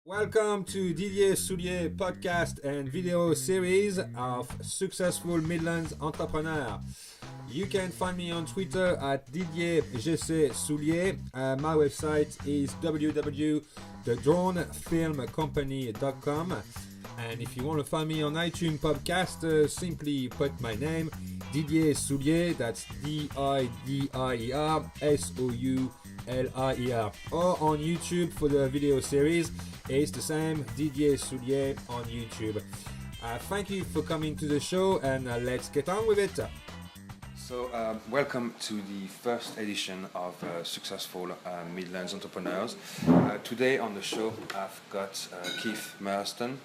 Welcome to Didier Soulier podcast and video series of successful Midlands entrepreneur. You can find me on Twitter at Didier GC Soulier. My website is www.thedronefilmcompany.com. And if you want to find me on iTunes podcast, simply put my name, Didier Soulier, that's Didiersoulier, or on YouTube for the video series. It's the same, Didier Soulier on YouTube. Thank you for coming to the show, and let's get on with it. So, welcome to the first edition of Successful Midlands Entrepreneurs. Today on the show, I've got Keith Merston.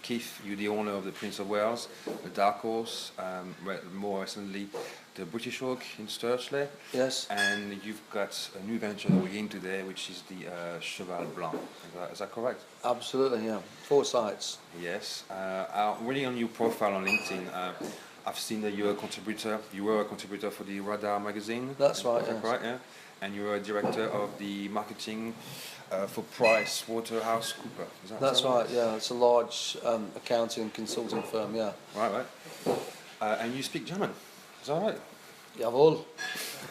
Keith, you're the owner of the Prince of Wales, the Dark Horse, more recently the British Oak in Sturchley. Yes. And you've got a new venture that we're in today, which is the Cheval Blanc. Is that correct? Absolutely, yeah. 4 sites. Yes. Really on your profile on LinkedIn, I've seen that you're a contributor. You were a contributor for the Radar magazine. That's right. Yes. Right, yeah. And you're a director of the marketing for Price Waterhouse Cooper. That's right. Yeah, it's a large accounting and consulting firm. Yeah. Right. And you speak German. Is that right? Jawohl.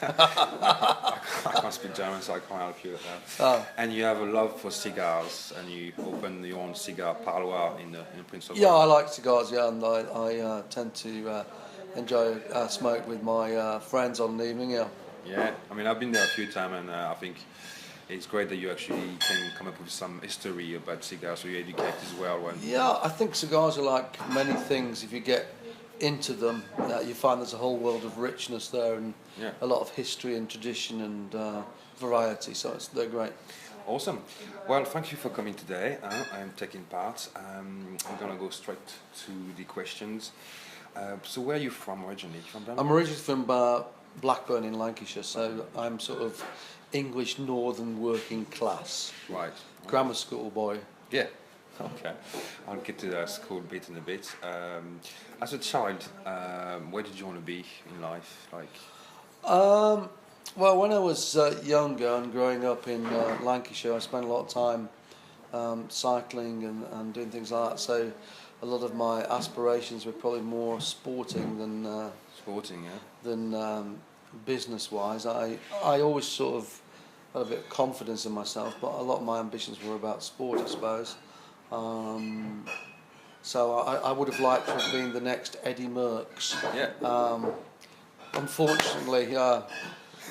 I can't speak German, so I can't help you with that. Oh. And you have a love for cigars, and you open your own cigar parloir in Prince of Wales. Yeah, I like cigars. Yeah, and I tend to enjoy smoke with my friends on an evening. Yeah. Yeah, I mean, I've been there a few times, and I think it's great that you actually can come up with some history about cigars, so you educate as well. Yeah, I think cigars are like many things. If you get into them, you find there's a whole world of richness there, and a lot of history and tradition and variety. So they're great. Awesome. Well, thank you for coming today. I'm taking part. I'm gonna go straight to the questions. So, where are you from originally? From Birmingham? I'm originally from Blackburn in Lancashire, so I'm sort of English northern working class. Right. Grammar school boy. Yeah. Okay. I'll get to that school bit in a bit. As a child, where did you want to be in life? Well, when I was younger and growing up in Lancashire, I spent a lot of time cycling and doing things like that. So a lot of my aspirations were probably more sporting than Sporting, yeah. than business-wise. I always sort of had a bit of confidence in myself, but a lot of my ambitions were about sport, I suppose. So I would have liked to have been the next Eddie Merckx. Yeah. Unfortunately,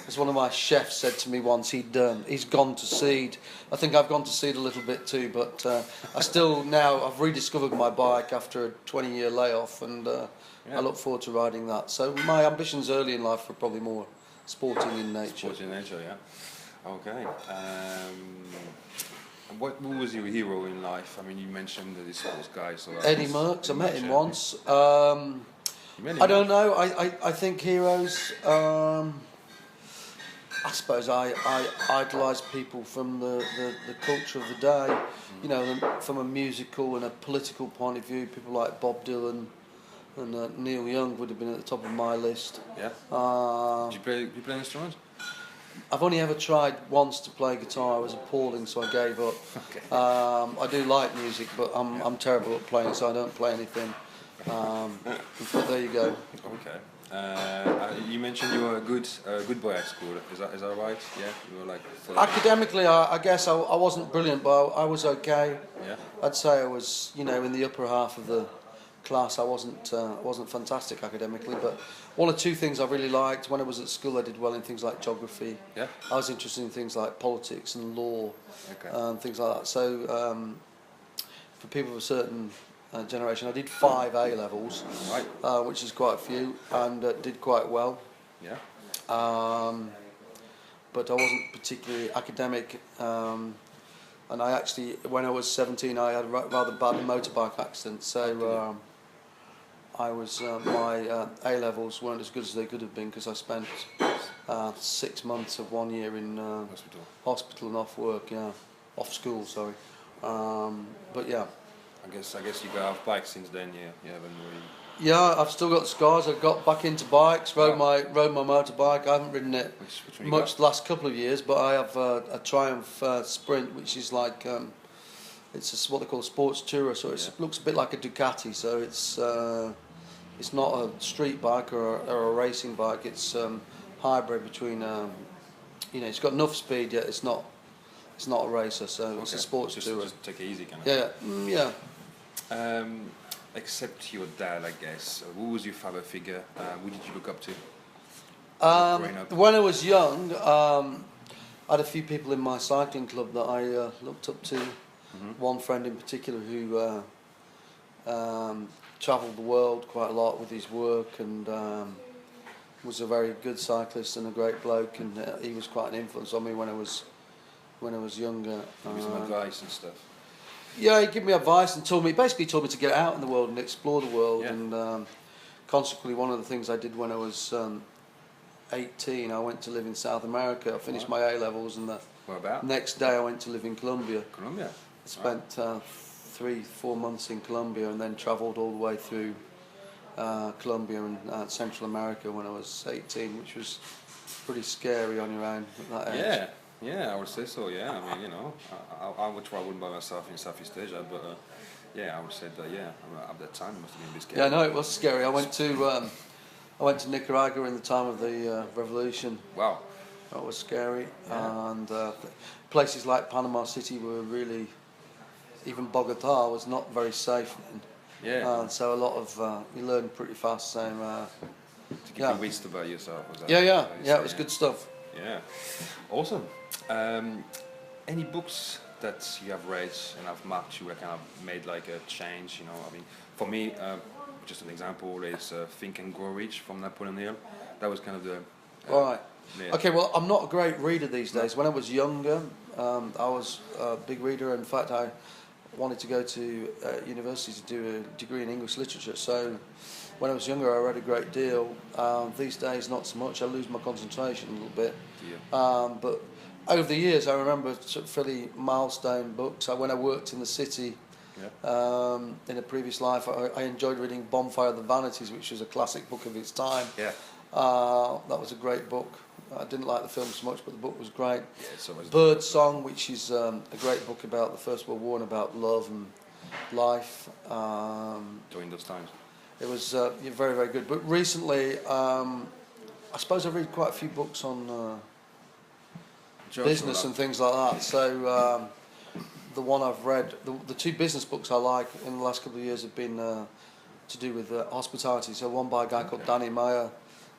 as one of my chefs said to me once, he's gone to seed. I think I've gone to seed a little bit too, but I've rediscovered my bike after a 20-year layoff, and I look forward to riding that. So my ambitions early in life were probably more sporting in nature. Sporting in nature, yeah. Okay. What was your hero in life? I mean, you mentioned this sports guy. So Eddie Merckx, I met him once. You met him I don't know. I think heroes. I suppose I idolise people from the culture of the day. You know, from a musical and a political point of view, people like Bob Dylan and Neil Young would have been at the top of my list. Yeah. Did you play an instrument? I've only ever tried once to play guitar. I was appalling, so I gave up. Okay. I do like music, but I'm terrible at playing, so I don't play anything. But there you go. Okay. You mentioned you were a good boy at school. Is that right? Yeah. You were like. Academically, I guess I wasn't brilliant, but I was okay. Yeah. I'd say I was, in the upper half of the class. I wasn't fantastic academically, but one or two things I really liked. When I was at school, I did well in things like geography. Yeah. I was interested in things like politics and law, Okay. and things like that. So for people of a certain generation, I did 5 A levels, Right. Which is quite a few, and did quite well. Yeah. But I wasn't particularly academic. And I actually, when I was 17, I had a rather bad motorbike accident. So I was my A levels weren't as good as they could have been, because I spent 6 months of 1 year in hospital and off work, off school, sorry. But yeah. I guess you got off bike since then. Yeah. You haven't really. Yeah, I've still got scars. I got back into bikes, rode my motorbike. I haven't ridden it Which one you much got? the last couple of years, but I have a Triumph Sprint, which is like what they call a sports tourer, so it looks a bit like a Ducati. So it's not a street bike or a racing bike. It's hybrid between. It's got enough speed, yet it's not a racer. So it's a sports tourer. Just take it easy, kind of. Yeah. Except your dad, I guess. Who was your father figure? Who did you look up to? Growing up? When I was young, I had a few people in my cycling club that I looked up to. One friend in particular who travelled the world quite a lot with his work and was a very good cyclist and a great bloke, and he was quite an influence on me when I was younger. Give me some advice and stuff. Yeah, he gave me advice and told me to get out in the world and explore the world. Yeah. And consequently, one of the things I did when I was 18, I went to live in South America. I finished my A-levels, and the next day I went to live in Colombia. Colombia? I spent 3-4 months in Colombia and then travelled all the way through Colombia and Central America when I was 18, which was pretty scary on your own at that age. Yeah, I would say so. Yeah, I mean, I would travel by myself in Southeast Asia, but I would say that at that time it must have been a bit scary. Yeah, no, it was scary. I went to Nicaragua in the time of the revolution. Wow, that was scary. And places like Panama City were really, even Bogota was not very safe. And so a lot of you learn pretty fast. So to keep you wits about yourself. Was that it was good stuff. Yeah, awesome. Any books that you have read and have marked you, kind of made like a change? I mean, for me, just an example is Think and Grow Rich from Napoleon Hill. That was kind of the. Right. Yeah. Okay. Well, I'm not a great reader these days. When I was younger, I was a big reader. In fact, I wanted to go to university to do a degree in English literature. So when I was younger, I read a great deal. These days, not so much. I lose my concentration a little bit. Yeah. But over the years, I remember sort of fairly milestone books. When I worked in the city in a previous life, I enjoyed reading Bonfire of the Vanities, which was a classic book of its time. Yeah. That was a great book. I didn't like the film so much, but the book was great. Yeah, Bird Song, which is a great book about the First World War and about love and life. During those times. It was very, very good. But recently, I suppose I read quite a few books on business and things like that. So the one I've read, the two business books I like in the last couple of years have been to do with hospitality. So one by a guy called Danny Meyer,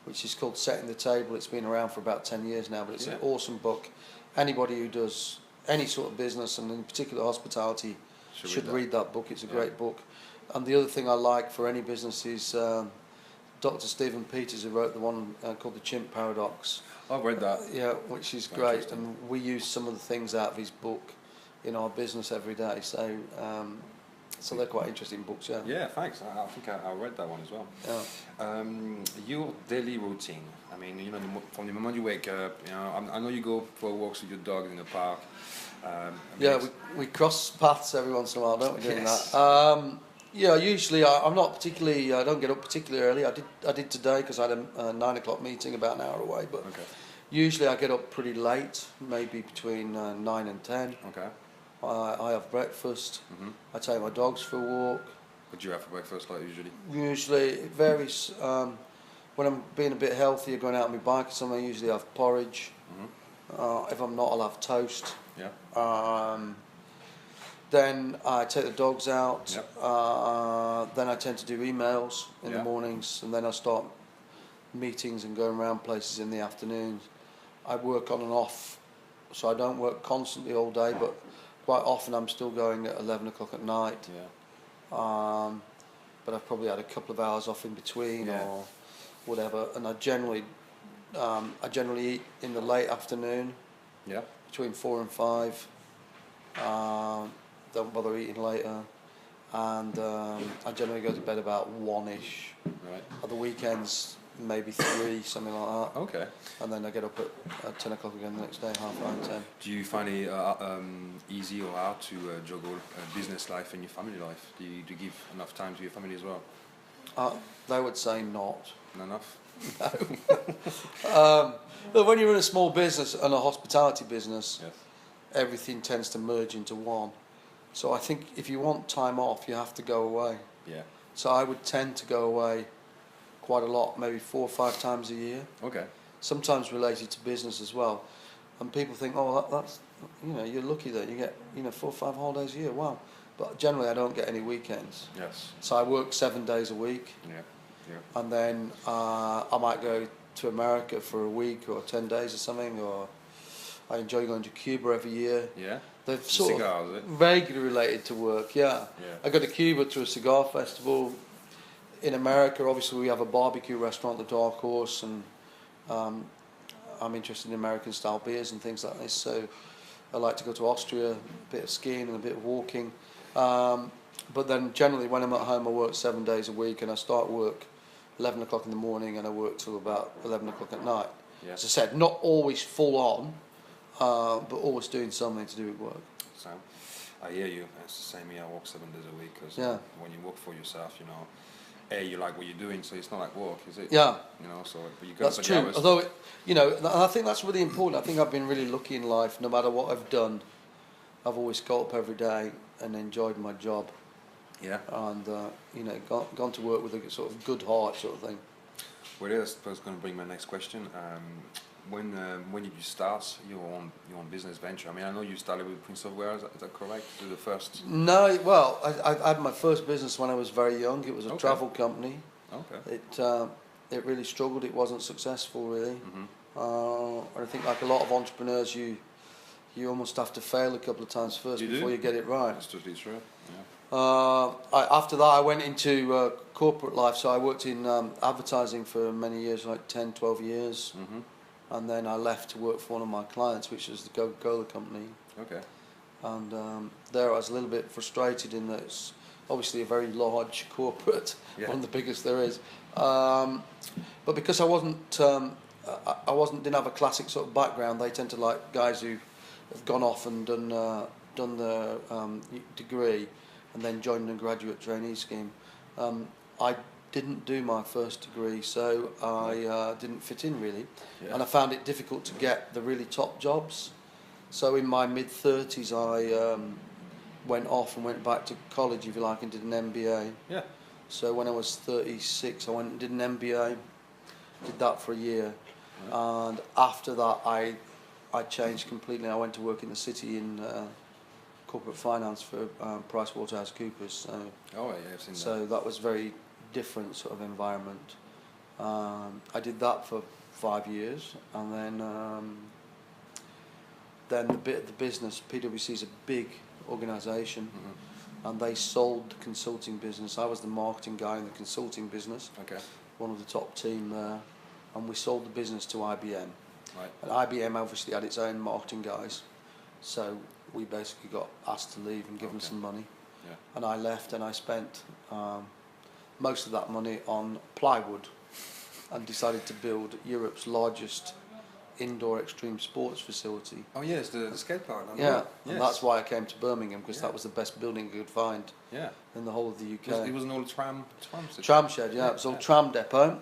which is called Setting the Table. It's been around for about 10 years now, but it's an awesome book. Anybody who does any sort of business, and in particular hospitality, should read that book. It's a great book. And the other thing I like for any business is Dr. Stephen Peters, who wrote the one called The Chimp Paradox. I've read that. Which is great. And we use some of the things out of his book in our business every day. So they're quite interesting books, Yeah, thanks. I think I read that one as well. Yeah. Your daily routine. I mean, from the moment you wake up, I know you go for walks with your dog in the park. We cross paths every once in a while, don't we? Doing that. Usually I'm not particularly. I don't get up particularly early. I did today because I had a 9 o'clock meeting about an hour away. But usually I get up pretty late, maybe between 9 and 10. Okay. I have breakfast. I take my dogs for a walk. What do you have for breakfast, like usually? Usually it varies. When I'm being a bit healthier, going out on my bike or something, I usually have porridge. If I'm not, I'll have toast. Yeah. Then I take the dogs out. Then I tend to do emails in the mornings, and then I start meetings and going around places in the afternoons. I work on and off, so I don't work constantly all day, but quite often I'm still going at 11 o'clock at night. But I've probably had a couple of hours off in between or whatever, and I generally eat in the late afternoon. Between 4 and 5. Don't bother eating later, and I generally go to bed about 1-ish. Right. At the weekends, maybe 3, something like that. Okay. And then I get up at 10 o'clock again the next day, 9:30. Do you find it easy or hard to juggle business life and your family life? Do you give enough time to your family as well? They would say not. Not enough? No. But when you're in a small business and a hospitality business, everything tends to merge into one. So I think if you want time off, you have to go away. Yeah. So I would tend to go away quite a lot, maybe 4 or 5 times a year. Okay. Sometimes related to business as well. And people think, oh, that's, you're lucky that you get, 4 or 5 holidays a year. Wow. But generally, I don't get any weekends. Yes. So I work 7 days a week. Yeah. Yeah. And then I might go to America for a week or 10 days or something, or I enjoy going to Cuba every year. Yeah. They're sort Cigars, of is it? vaguely related to work, yeah. I go to Cuba to a cigar festival. In America, obviously, we have a barbecue restaurant, the Dark Horse, and I'm interested in American-style beers and things like this. So I like to go to Austria, a bit of skiing and a bit of walking. But then generally, when I'm at home, I work 7 days a week, and I start work 11 o'clock in the morning, and I work till about 11 o'clock at night. Yeah. As I said, not always full on, but always doing something to do with work. So, I hear you. It's the same here. I work 7 days a week because when you work for yourself, you like what you're doing, so it's not like work, is it? Yeah. So but you got that's true. Although, and I think that's really important. I think I've been really lucky in life. No matter what I've done, I've always got up every day and enjoyed my job. Yeah. And gone to work with a sort of good heart, sort of thing. Well, that's going to bring my next question. When did you start your own business venture? I mean, I know you started with Prince of Wales. Is that correct? The first? No, well, I had my first business when I was very young. It was a travel company. Okay. It really struggled. It wasn't successful, really. Mm-hmm. I think, like a lot of entrepreneurs, you almost have to fail a couple of times first before you get it right. That's totally true. Yeah. After that, I went into corporate life. So I worked in advertising for many years, like 10, 12 years. Mm-hmm. And then I left to work for one of my clients, which was the Coca-Cola company. Okay. And there I was a little bit frustrated in that it's obviously a very large corporate, one of the biggest there is. But because I didn't have a classic sort of background, they tend to like guys who have gone off and done the degree and then joined a graduate trainee scheme. I didn't do my first degree, so I didn't fit in really, and I found it difficult to get the really top jobs. So in my mid-30s, I went off and went back to college, if you like, and did an MBA. Yeah. So when I was 36, I went and did an MBA, did that for a year, and after that I changed completely. I went to work in the city in corporate finance for PricewaterhouseCoopers. So, I've seen that. So that was very different sort of environment. I did that for 5 years, and then the business, PwC is a big organisation, and they sold the consulting business. I was the marketing guy in the consulting business, one of the top team there, and we sold the business to IBM. Right. And IBM obviously had its own marketing guys, so we basically got asked to leave and given some money. Yeah. And I left, and I spent most of that money on plywood, and decided to build Europe's largest indoor extreme sports facility. Oh yes, the skate park. Yeah, and that's why I came to Birmingham, because that was the best building you could find in the whole of the UK. It was an old tram shed, yeah. It was an old tram depot.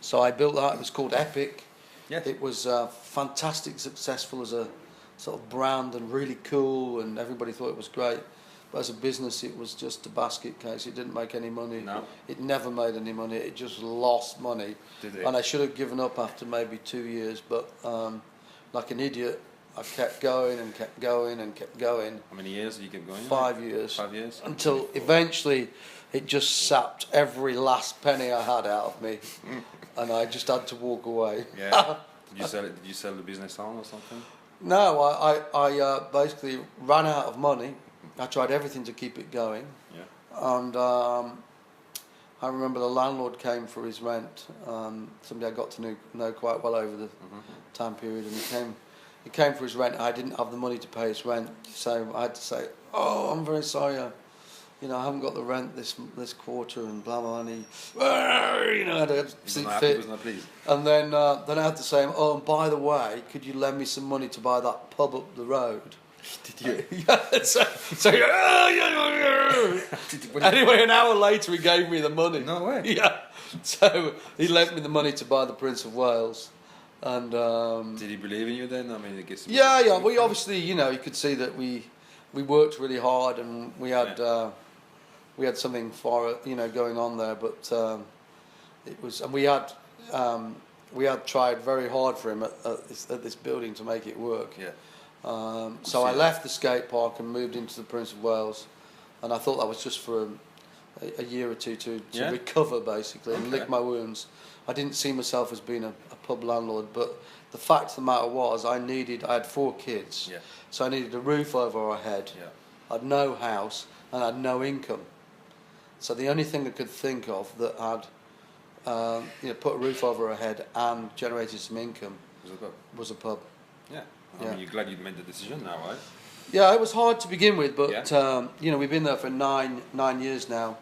So I built that. It was called Epic. Yes. It was fantastic, successful as a sort of brand, and really cool, and everybody thought it was great. But as a business, it was just a basket case. It didn't make any money. No. It never made any money. It just lost money. Did it? And I should have given up after maybe 2 years, but like an idiot, I kept going and kept going and kept going. How many years did you keep going? 5 years. 5 years? Until eventually it just sapped every last penny I had out of me. And I just had to walk away. Yeah. Did you sell it? Did you sell the business on or something? No, I basically ran out of money. I tried everything to keep it going. Yeah. And I remember the landlord came for his rent. Somebody I got to know quite well over the time period, and he came for his rent. I didn't have the money to pay his rent, so I had to say, "Oh, I'm very sorry. I haven't got the rent this quarter," and blah blah. And he, I had a seat fit. He was not pleased. And then I had to say, "Oh, and by the way, could you lend me some money to buy that pub up the road?" Did you? Yeah. So anyway, an hour later, he gave me the money. No way. Yeah. So he lent me the money to buy the Prince of Wales, and did he believe in you then? I mean, I guess. Yeah. We obviously, you could see that we we worked really hard, and we had something for going on there, but it was, and we had tried very hard for him at this building to make it work. Yeah. So I left the skate park and moved into the Prince of Wales, and I thought that was just for a year or two to recover basically and lick my wounds. I didn't see myself as being a pub landlord, but the fact of the matter was I had 4 kids, so I needed a roof over our head. I had no house and I had no income. So the only thing I could think of that had put a roof over our head and generated some income was a pub. Yeah. I mean, you're glad you made the decision now, right? Yeah, it was hard to begin with, but we've been there for nine years now,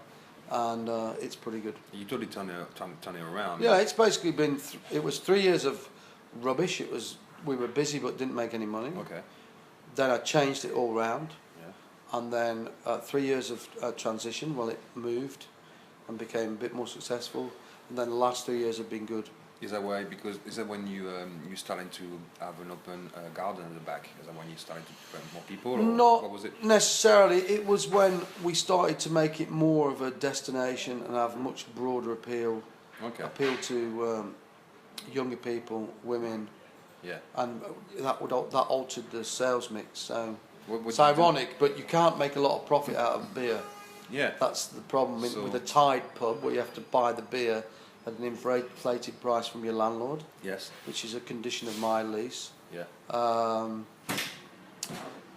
and it's pretty good. You totally turn it around. Yeah, it's basically been. It was 3 years of rubbish. We were busy but didn't make any money. Okay. Then I changed it all round, and then 3 years of transition. Well, it moved and became a bit more successful, and then the last 3 years have been good. Is that why? Because is that when you starting to have an open garden at the back? Is that when you started to bring more people? Or Not what was it? necessarily. It was when we started to make it more of a destination and have much broader appeal. Okay. Appeal to younger people, women. Yeah. And that altered the sales mix. So What it's ironic, but you can't make a lot of profit out of beer. Yeah. That's the problem with a Tide pub, where you have to buy the beer at an inflated price from your landlord. Yes. Which is a condition of my lease. Yeah.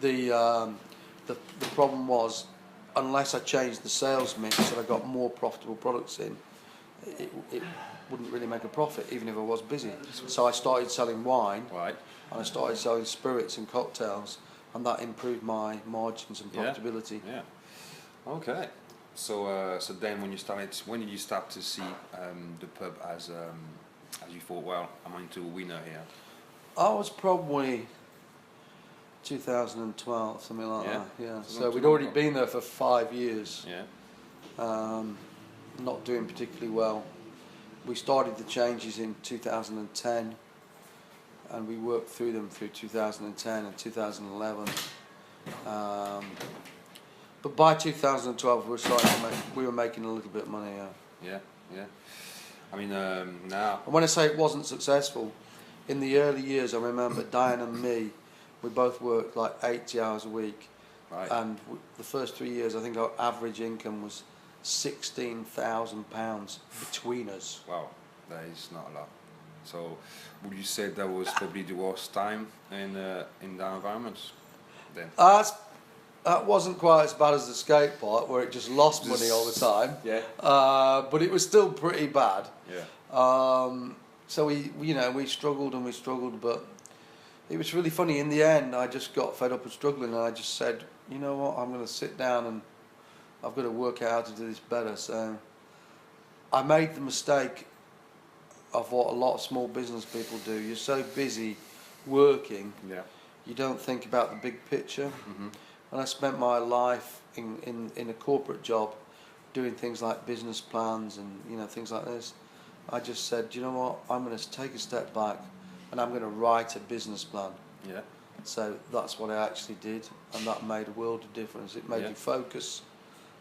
The problem was, unless I changed the sales mix and I got more profitable products in, it wouldn't really make a profit, even if I was busy. So I started selling wine, Right. and I started selling spirits and cocktails, and that improved my margins and profitability. Yeah. Okay. So then when did you start to see the pub as you thought, well, I'm into a winner here? I was probably 2012, something like that. Yeah. So we'd already been there for 5 years. Yeah. Not doing particularly well. We started the changes in 2010, and we worked through them through 2010 and 2011. But by 2012, we were making a little bit of money. Yeah. I mean, now. And when I say it wasn't successful, in the early years, I remember Diane and me, we both worked like 80 hours a week. Right. And the first 3 years, I think our average income was £16,000 between us. Wow, that is not a lot. So, would you say that was probably the worst time in that environment? Then. That wasn't quite as bad as the skate part, where it just lost money all the time. Yeah. But it was still pretty bad. Yeah. So we struggled and we struggled, but it was really funny. In the end, I just got fed up with struggling, and I just said, you know what, I'm going to sit down and I've got to work out how to do this better. So I made the mistake of what a lot of small business people do. You're so busy working, you don't think about the big picture. Mm-hmm. And I spent my life in a corporate job doing things like business plans and things like this. I just said, you know what, I'm going to take a step back and I'm going to write a business plan. Yeah. So that's what I actually did, and that made a world of difference. It made you focus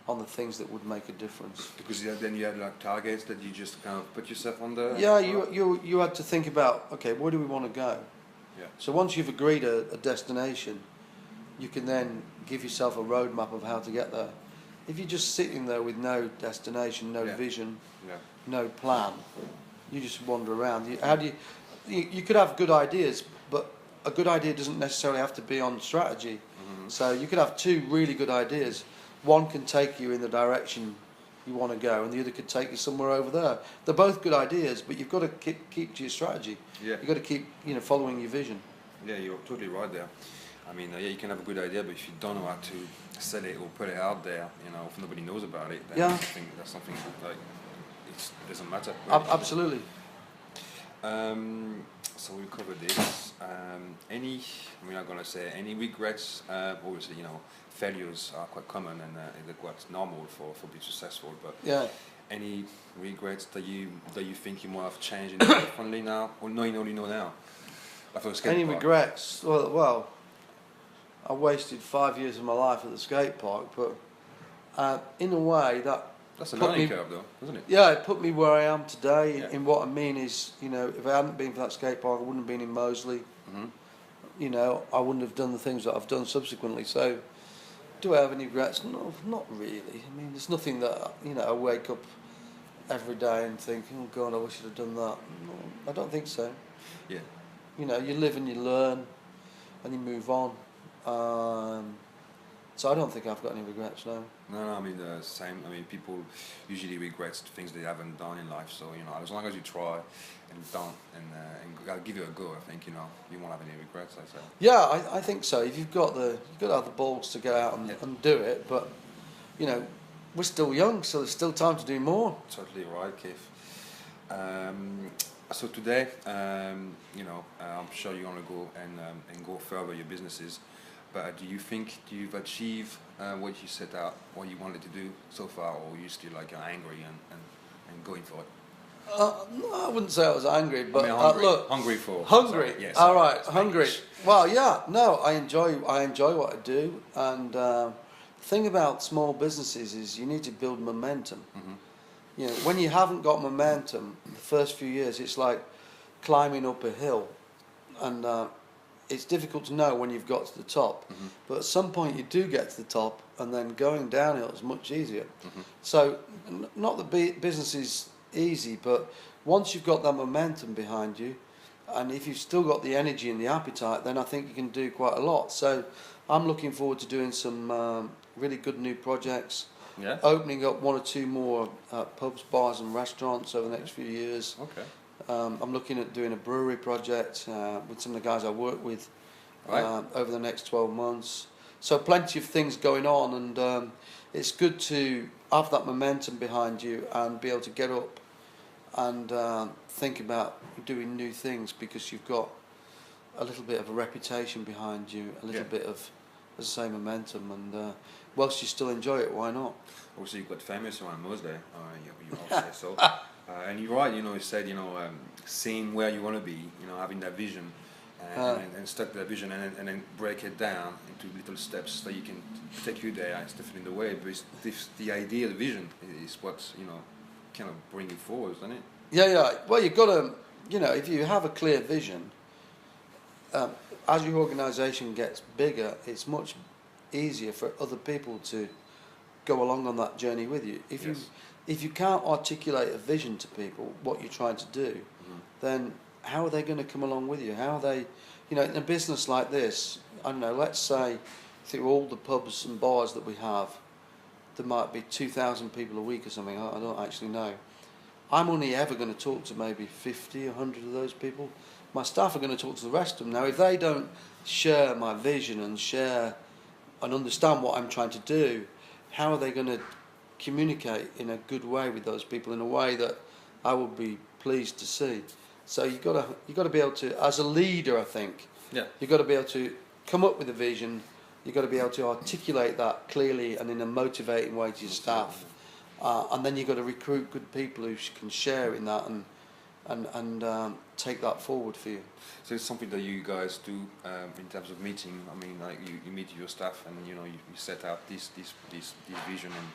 on the things that would make a difference. Because then you had like targets that you just kind of put yourself on the. Yeah, you had to think about, okay, where do we want to go? Yeah. So once you've agreed a destination, you can then give yourself a roadmap of how to get there. If you're just sitting there with no destination, no vision, no plan, you just wander around. You could have good ideas, but a good idea doesn't necessarily have to be on strategy. Mm-hmm. So you could have 2 really good ideas. One can take you in the direction you want to go, and the other could take you somewhere over there. They're both good ideas, but you've got to keep to your strategy. Yeah. You've got to keep following your vision. Yeah, you're totally right there. I mean, you can have a good idea, but if you don't know how to sell it or put it out there, if nobody knows about it, then I think that's something like it doesn't matter. Really. Absolutely. So we covered this. We're not gonna say any regrets. Obviously, failures are quite common and they're quite normal for being successful. But any regrets that you think you might have changed differently now, or knowing all you know now? Any regrets? Well, I wasted 5 years of my life at the skate park, but in a way that's a learning curve, though, isn't it? Yeah, it put me where I am today. Yeah. In what I mean is, you know, if I hadn't been for that skate park, I wouldn't have been in Moseley. You know, I wouldn't have done the things that I've done subsequently. So, do I have any regrets? No, not really. I mean, there's nothing that, you know, I wake up every day and think, oh God, I wish I'd have done that. No, I don't think so. Yeah. You know, you live and you learn, and you move on. So I don't think I've got any regrets, no. No, I mean the same. I mean, people usually regret things they haven't done in life. So you know, as long as you try and don't and give it a go, I think you won't have any regrets. I say. Yeah, I think so. If you've got to have the balls to go out and do it. But you know, we're still young, so there's still time to do more. Totally right, Keith. So today, you know, I'm sure you're gonna go and go further your businesses. But do you think you've achieved what you set out, what you wanted to do so far, or are you still like angry and going for it? No, I wouldn't say I was angry, but I mean, hungry. look, Hungry. Sorry, yes. All right, hungry. English. Well, yeah, no, I enjoy what I do, and the thing about small businesses is you need to build momentum. You know, when you haven't got momentum, the first few years, it's like climbing up a hill, and it's difficult to know when you've got to the top, but at some point you do get to the top, and then going downhill is much easier. So, not that business is easy, but once you've got that momentum behind you, and if you've still got the energy and the appetite, then I think you can do quite a lot. So, I'm looking forward to doing some really good new projects. Yeah. Opening up 1 or 2 more pubs, bars, and restaurants over the next few years. Okay. I'm looking at doing a brewery project with some of the guys I work with over the next 12 months. So plenty of things going on, and it's good to have that momentum behind you and be able to get up and think about doing new things, because you've got a little bit of a reputation behind you, a little bit of, as I say, momentum, and whilst you still enjoy it, why not? Also, you got famous around Moseley. You also say so. And you're right. You know, you said seeing where you want to be. You know, having that vision, and stuck to that vision, and then break it down into little steps so you can take you there. It's definitely the way. But the ideal vision is what kind of bring you forward, isn't it? Yeah. Well, you've got to, if you have a clear vision, as your organisation gets bigger, it's much easier for other people to go along on that journey with you. If you can't articulate a vision to people, what you're trying to do, then how are they going to come along with you? How are they, in a business like this, I don't know, let's say through all the pubs and bars that we have, there might be 2,000 people a week or something, I don't actually know. I'm only ever going to talk to maybe 50, 100 of those people. My staff are going to talk to the rest of them. Now, if they don't share my vision and share and understand what I'm trying to do, how are they going to communicate in a good way with those people, in a way that I would be pleased to see? So you've got to be able to, as a leader, I think, you've got to be able to come up with a vision. You've got to be able to articulate that clearly and in a motivating way to your staff, and then you've got to recruit good people who can share in that and take that forward for you. So it's something that you guys do in terms of meeting. I mean, like you meet your staff, and you set out this vision and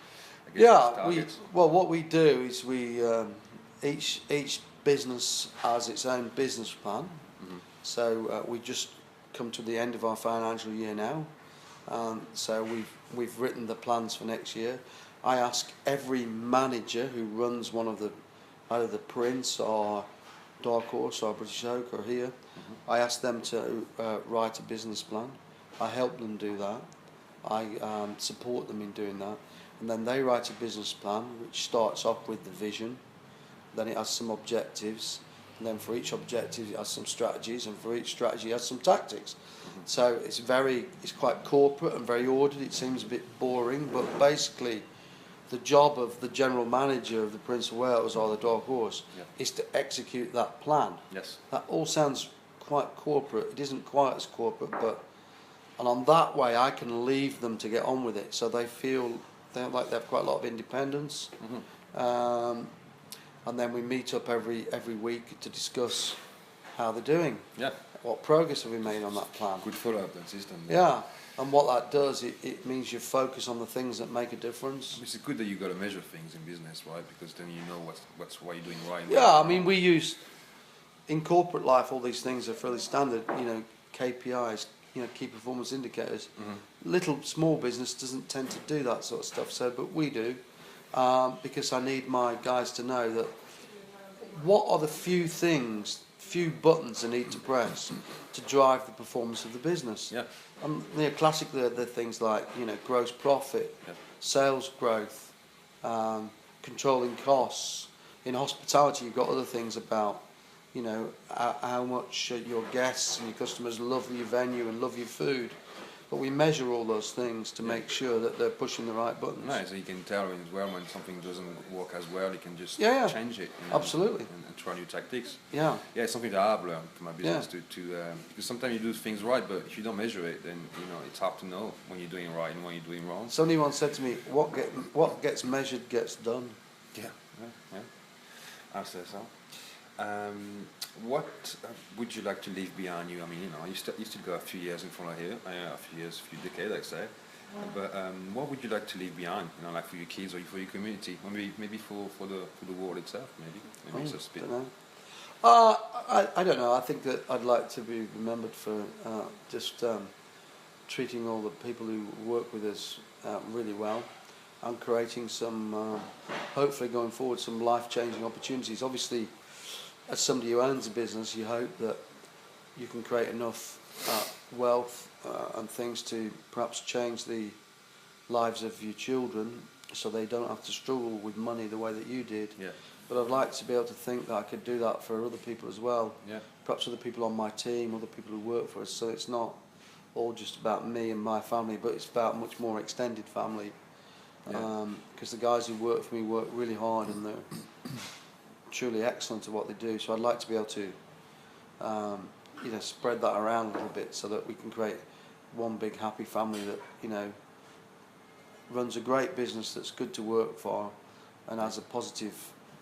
I guess what we do is we each business has its own business plan. So we just come to the end of our financial year now. So we've written the plans for next year. I ask every manager who runs one of either the Prince or Dark Horse or British Oak or here, I ask them to write a business plan. I help them do that. I support them in doing that. And then they write a business plan which starts off with the vision, then it has some objectives, and then for each objective it has some strategies, and for each strategy it has some tactics. So it's quite corporate and very ordered. It seems a bit boring, but basically the job of the general manager of the Prince of Wales or the Dark Horse is to execute that plan. Yes. That all sounds quite corporate. It isn't quite as corporate, and on that way I can leave them to get on with it, so they feel like they have quite a lot of independence. And then we meet up every week to discuss how they're doing. Yeah. what progress have we made on that plan? Good follow-up that system. Yeah, and what that does, it means you focus on the things that make a difference. It's good that you got to measure things in business, right? Because then you know what you're doing right. Yeah, I mean, we use in corporate life, all these things are fairly standard. You know, KPIs, you know, key performance indicators. Little small business doesn't tend to do that sort of stuff. So, but we do, because I need my guys to know that what are the few buttons I need to press to drive the performance of the business. Yeah. You know, classically, they're things like, you know, gross profit, sales growth, controlling costs. In hospitality, you've got other things about, you know, how much your guests and your customers love your venue and love your food. But we measure all those things to make sure that they're pushing the right buttons. Right, so you can tell as well when something doesn't work as well, you can just change it. You know, absolutely. And try new tactics. Yeah. Yeah, it's something that I've learned from my business because sometimes you do things right, but if you don't measure it, then you know it's hard to know when you're doing right and when you're doing wrong. Somebody once said to me, "What gets measured gets done." Yeah. I'll say so. What would you like to leave behind you? I mean, you know, you still got a few years in front of here, a few decades, I'd say. But what would you like to leave behind? You know, like for your kids or for your community, maybe for the world itself, maybe so to speak. I don't know. I think that I'd like to be remembered for just treating all the people who work with us really well, and creating some, hopefully going forward, some life-changing opportunities. Obviously, as somebody who owns a business, you hope that you can create enough wealth and things to perhaps change the lives of your children so they don't have to struggle with money the way that you did. Yeah. But I'd like to be able to think that I could do that for other people as well. Yeah. Perhaps other people on my team, other people who work for us. So it's not all just about me and my family, but it's about a much more extended family. Because the guys who work for me work really hard and they're truly excellent at what they do. So I'd like to be able to, you know, spread that around a little bit so that we can create one big happy family that, you know, runs a great business that's good to work for and has a positive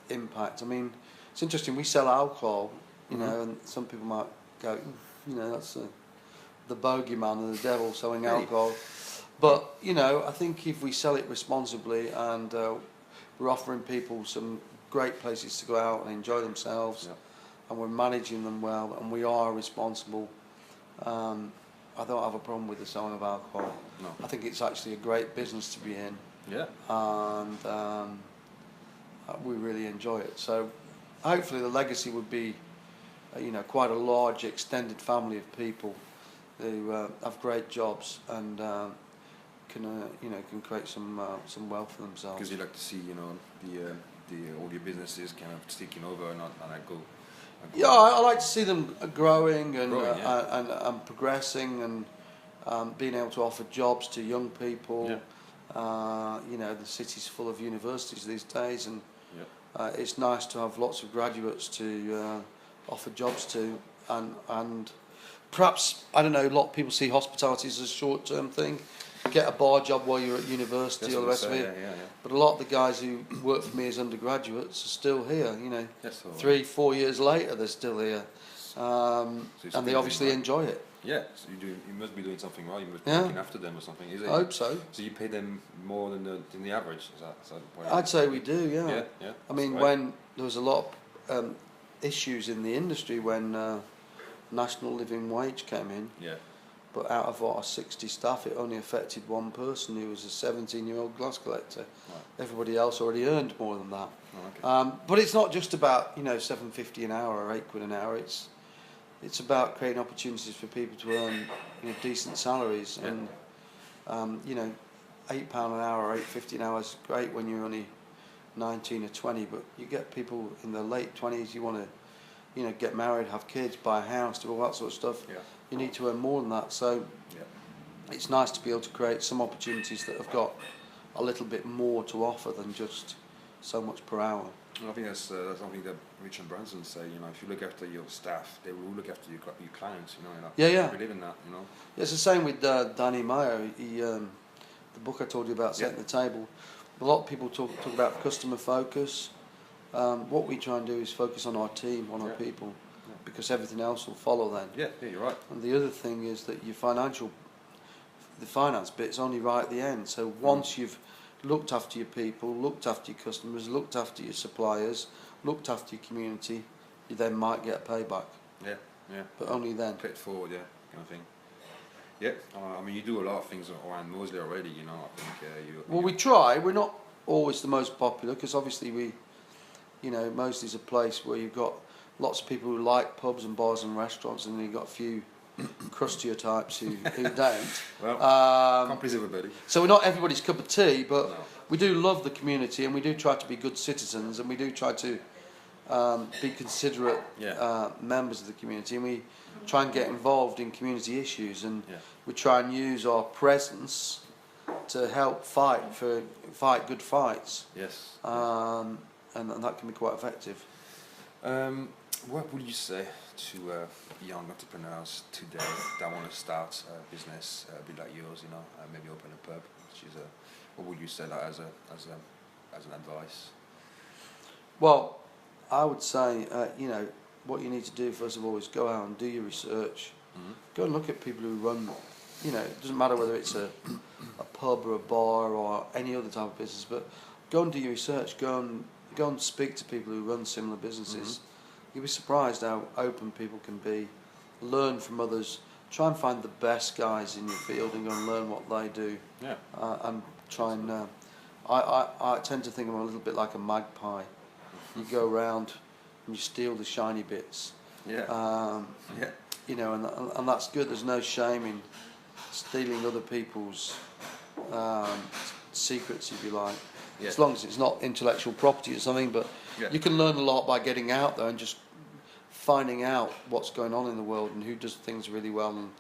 impact. I mean, it's interesting. We sell alcohol, you know, and some people might go, you know, that's the bogeyman and the devil selling alcohol. But, you know, I think if we sell it responsibly and we're offering people some great places to go out and enjoy themselves, and we're managing them well, and we are responsible, I don't have a problem with the selling of alcohol. No. I think it's actually a great business to be in. Yeah. And we really enjoy it. So hopefully the legacy would be, you know, quite a large extended family of people who have great jobs and can create some wealth for themselves. Because you like to see, you know, all your businesses kind of sticking over and not go. Yeah, I like to see them growing and progressing and being able to offer jobs to young people. Yeah. You know, the city's full of universities these days, and it's nice to have lots of graduates to offer jobs to, and perhaps, I don't know, a lot of people see hospitality as a short-term thing. Get a bar job while you're at university or the rest of it. Yeah. But a lot of the guys who work for me as undergraduates are still here, you know. 3-4 years later they're still here. And they obviously enjoy it. Yeah, so you must be doing something right, you must be looking after them or something, is it? I hope so. So you pay them more than the average, is that I'd say we do, Yeah. I mean, when there was a lot of issues in the industry when national living wage came in. Yeah. But out of our 60 staff, it only affected one person who was a 17-year-old glass collector. Right. Everybody else already earned more than that. Oh, okay. But it's not just about, you know, £7.50 an hour or £8 an hour. It's about creating opportunities for people to earn, you know, decent salaries. Yeah. And you know, £8 an hour or £8.50 an hour is great when you're only 19 or 20. But you get people in their late 20s. You want to, you know, get married, have kids, buy a house, do all that sort of stuff. Yeah. You need to earn more than that, so it's nice to be able to create some opportunities that have got a little bit more to offer than just so much per hour. I think that's something that Richard Branson say. You know, if you look after your staff, they will look after your clients. You know, yeah. Believe in that. You know. Yeah, it's the same with Danny Meyer. He, the book I told you about, Setting the Table. A lot of people talk about customer focus. What we try and do is focus on our team, on our people. because everything else will follow then. Yeah, you're right. And the other thing is that the finance bit's only right at the end. So once you've looked after your people, looked after your customers, looked after your suppliers, looked after your community, you then might get a payback. Yeah, yeah. But only then. Pay it forward, yeah, kind of thing. Yeah, I mean, you do a lot of things around Moseley already, you know. I think Well, we try. We're not always the most popular because obviously Moseley's a place where you've got lots of people who like pubs and bars and restaurants, and then you've got a few crustier types who don't. Well, can't please everybody. So we're not everybody's cup of tea, but No. we do love the community, and we do try to be good citizens, and we do try to be considerate members of the community, and we try and get involved in community issues, and we try and use our presence to help fight good fights. Yes. And that can be quite effective. What would you say to young entrepreneurs today that want to start a business a bit like yours, you know, maybe open a pub? What would you say that as an advice? Well, I would say, what you need to do first of all is go out and do your research. Mm-hmm. Go and look at people who run, it doesn't matter whether it's a pub or a bar or any other type of business, but go and do your research. Go and speak to people who run similar businesses. Mm-hmm. You'll be surprised how open people can be. Learn from others. Try and find the best guys in your field and go and learn what they do. Yeah. And try and. I tend to think of them a little bit like a magpie. You go around and you steal the shiny bits. Yeah. And that's good. There's no shame in stealing other people's secrets, if you like. Yeah. As long as it's not intellectual property or something, but you can learn a lot by getting out there and just finding out what's going on in the world and who does things really well and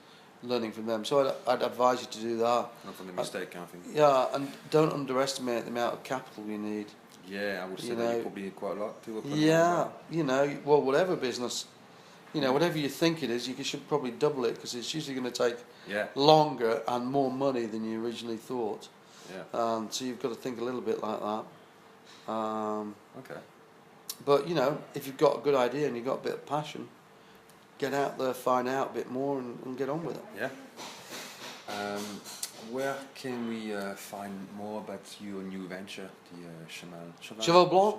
learning from them. So I'd advise you to do that. Not from the mistake, kind of thing. Yeah, and don't underestimate the amount of capital you need. Yeah, I would say that you probably need quite a lot to open. Yeah, whatever business, whatever you think it is, you should probably double it because it's usually going to take longer and more money than you originally thought. Yeah. So you've got to think a little bit like that. Okay. But if you've got a good idea and you've got a bit of passion, get out there, find out a bit more, and get on with it. Yeah. Where can we find more about your new venture, the Cheval Blanc?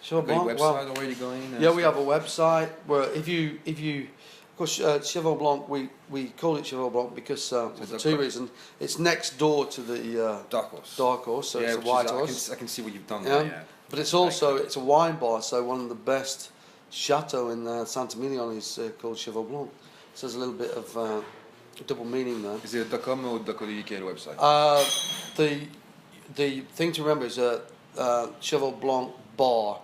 Cheval Blanc. Website already going? Yeah, we have a website where if you of course Cheval Blanc we call it Cheval Blanc because for two reasons. It's next door to the Dark Horse. Dark Horse, so it's a white horse. I can see what you've done there. Yeah. But it's also it's a wine bar, so one of the best chateau in Saint-Emilion is called Cheval Blanc. So there's a little bit of double meaning there. Is it .com or .co.uk website? The thing to remember is Cheval Blanc bar.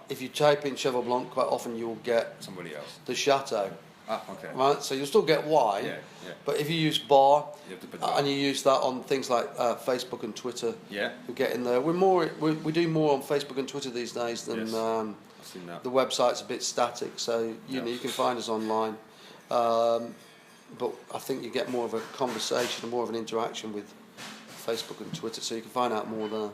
If you type in Cheval Blanc, quite often you'll get somebody else. the chateau. Ah, okay. Right, so you'll still get wine. Yeah. But if you use bar, you have to put and you use that on things like Facebook and Twitter, you get in there. We do more on Facebook and Twitter these days than I've seen that. the website's a bit static. So you can find us online. But I think you get more of a conversation and more of an interaction with Facebook and Twitter, so you can find out more there.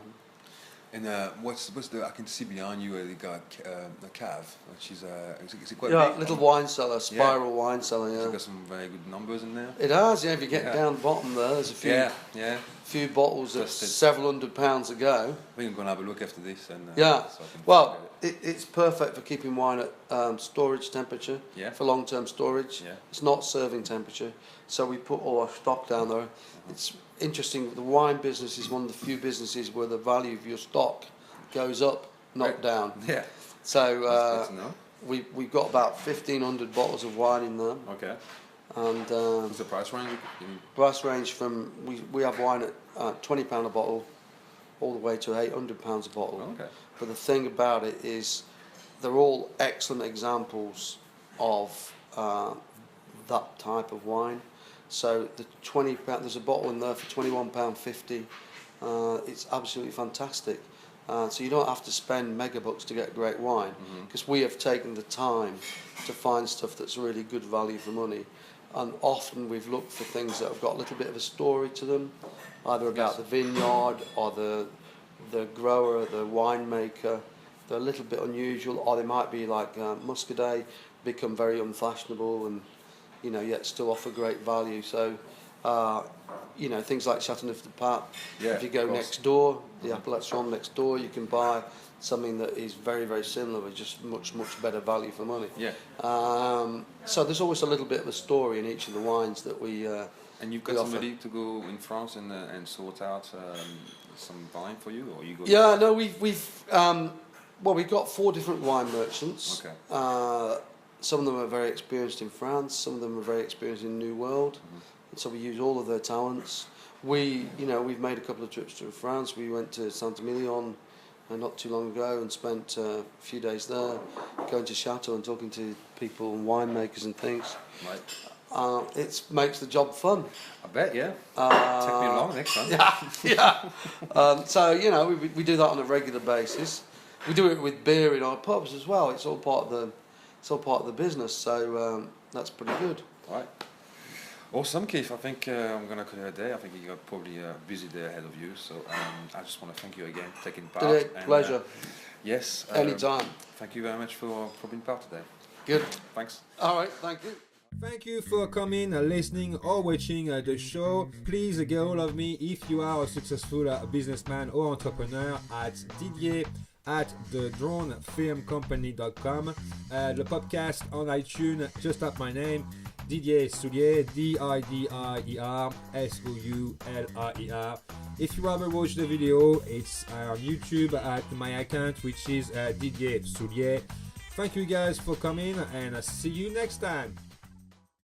And what's the? I can see behind you you got a cave, which is it quite big? Little wine cellar, spiral wine cellar. Yeah, it's got some very good numbers in there. It has. Yeah, if you get down the bottom there, there's a few bottles that's several £100s ago. I think I'm going to have a look after this. And so it's perfect for keeping wine at storage temperature. Yeah. For long-term storage. Yeah. It's not serving temperature, so we put all our stock down there. It's interesting. The wine business is one of the few businesses where the value of your stock goes up, not down. Yeah. So we've got about 1,500 bottles of wine in there. Okay. And what's the price range? Price range from we have wine at £20 a bottle, all the way to £800 a bottle. Oh, okay. But the thing about it is, they're all excellent examples of that type of wine. So the £20, there's a bottle in there for £21.50. It's absolutely fantastic. So you don't have to spend megabucks to get great wine, because we have taken the time to find stuff that's really good value for money. And often we've looked for things that have got a little bit of a story to them, either about the vineyard or the grower, the winemaker. They're a little bit unusual, or they might be like Muscadet, become very unfashionable and, you know, yet still offer great value. So, you know, things like Chateauneuf-du-Pape, Yeah, if you go next door, the Appellation next door, you can buy something that is very, very similar with just much, much better value for money. Yeah. So there's always a little bit of a story in each of the wines that we And you've got somebody to go in France and sort out some wine for you, or you go? Yeah, no, we've got 4 different wine merchants. Okay. Some of them are very experienced in France, some of them are very experienced in New World, and so we use all of their talents. We've made a couple of trips to France. We went to Saint-Emilion not too long ago and spent a few days there, going to Chateau and talking to people and winemakers and things. Right. It makes the job fun. I bet, yeah. Take me along next time. Yeah. So, you know, we do that on a regular basis. We do it with beer in our pubs as well. It's all part of the business. So that's pretty good. Right. Awesome, Keith. I think I'm going to call it a day. I think you got probably a busy day ahead of you. So I just want to thank you again for taking part. Pleasure. Yes. Anytime. Thank you very much for being part today. Good. Thanks. All right. Thank you. Thank you for coming, listening or watching the show. Please get hold of me if you are a successful businessman or entrepreneur at Didier at thedronefilmcompany.com. The podcast on iTunes, just type my name, Didier Soulier, Didier Soulier. If you ever watch the video, it's on YouTube at my account, which is Didier Soulier. Thank you guys for coming, and see you next time.